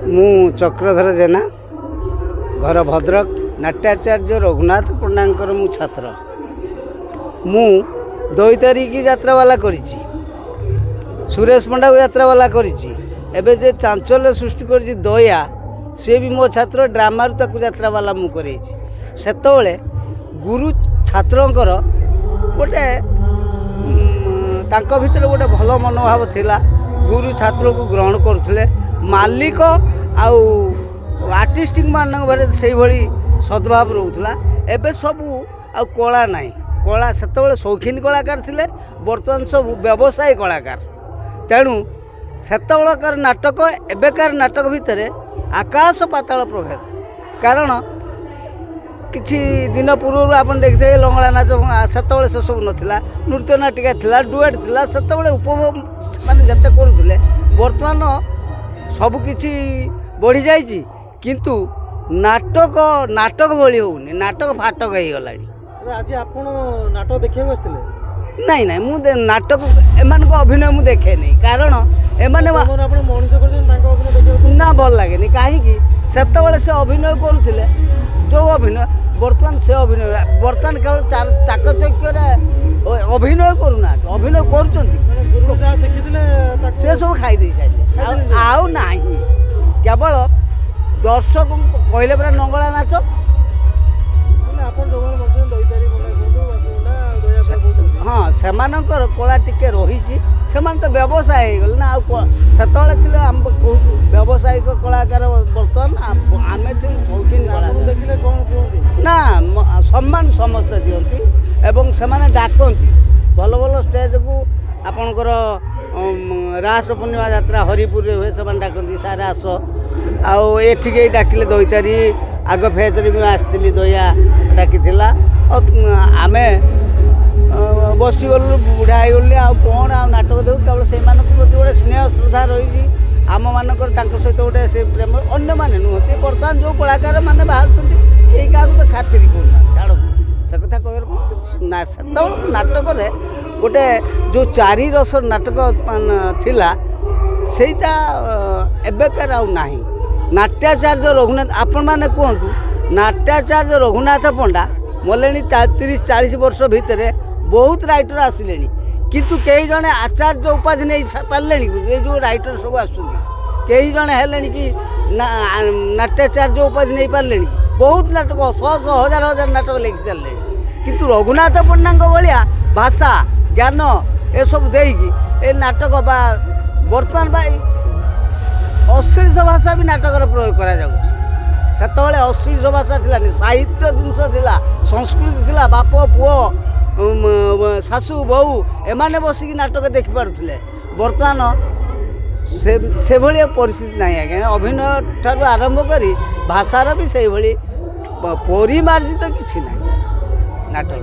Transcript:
मु चक्रधर जेना घर भद्रक नाट्याचार्य रघुनाथ पंडांकर मु छात्र मु 2 तारीख यात्रावाला करिछि सुरेश पंडा को यात्रावाला करिछि एबे जे चांचल्य सृष्टि करिछि दया से भी मो छात्र ड्रामा ताकू यात्रावाला मु करेछि सेतबेले गुरु छात्रंकर गोटे तांको भितर गोटे भल मनोभाव थिला गुरु छात्र को ग्रहण करुले मालिक आउ आर्टिस्टिक मान से भली सद्भाव रोला एबे सबू आ कला ना कला सेतबेले शौकीन कलाकार थिले वर्तमान सब व्यवसायी कलाकार तेणु सेतबेलकार नाटक एबेकार नाटक भितर आकाश पाताल प्रभेद कारण किछि दिन पूर्व आप देखते लंगड़ा नाच सेतबेले से सब नाला नृत्य नाटिका थिला डुएट थिला सेतबेले उपभोग माने जते करुले वर्तमान सबकिछि बढ़ी जाइछि किंतु नाटक नाटक भली होउनी नाटक फाटक हो गला आज आपण नाटक देखिया आस्थिले नहीं नहीं मु नाटक एमान को अभिनय मु देखे नहीं कारण एमाने आपण मनुष्य करजन तांको अभिनय देखिया ना भल लागेनी काहे कि सेतबेले से अभिनय करुथिले जो अभिनय वर्तमान से अभिनय वर्तमान केवल चाकचक्य अभिनय करूना अभिनय कर से सब खाई दे सारे आउ नाही केवल दर्शक कहले पूरा नंगला नाच हाँ से कला टिके रही से तो व्यवसाय हो गल ना से आम व्यावसायिक कलाकार बर्तमान आम शौकीन ना सम्मान समस्ते दिखती एवं से डाकती भल भल स्टेज को आपणकर रास पूर्णिमा यात्रा हरिपुर हुए से डाकती सार आस आठिक डाकिले 2 तारीख आग फेजरे भी आसती दया डाकी आम बसीगलु बुढ़ा हो गलु आ कौन आ नाटक देखु केवल से प्रति गोटे स्नेह श्रद्धा रही आम मानकर सहित गोटे से प्रेम अन्य माने नुहति बर्तमान जो कलाकार मैंने बाहर यही क्या तो खातिर करूना छाड़ से कथा कह से नाटक गोटे जो 4 रस नाटक थिला सेटा एबेकार आउ नाही नाट्याचार्य रघुनाथ आपण मैंने कहतु नाट्याचार्य रघुनाथ पंडा मले 30-40 वर्ष भितर बहुत राइटर आसिले किंतु कई जने आचार्य उपाधि नहीं पारे ये जो राइटर सब आसुँच जने हेले कि नाट्याचार्य उपाधि नहीं पारे बहुत नाटक 100-1000 नाटक लिखि सारे किंतु रघुनाथ पंडा भाया भाषा ज्ञान ए सब देकी ए नाटक बा वर्तमान भाई अश्लील भाषा भी नाटक प्रयोग करा सेतबेले अश्लील भाषा थिलानी साहित्य जिनस थिला संस्कृति थिला बाप पुओ शाशु बहु एमाने बसिकी नाटक देखि पारुथिले वर्तमान से भली परिस्थिति नहीं आज्ञा अभिनय ठारू आरंभ करी भाषार भी से भली परिमार्जित किछि नहीं नाटक।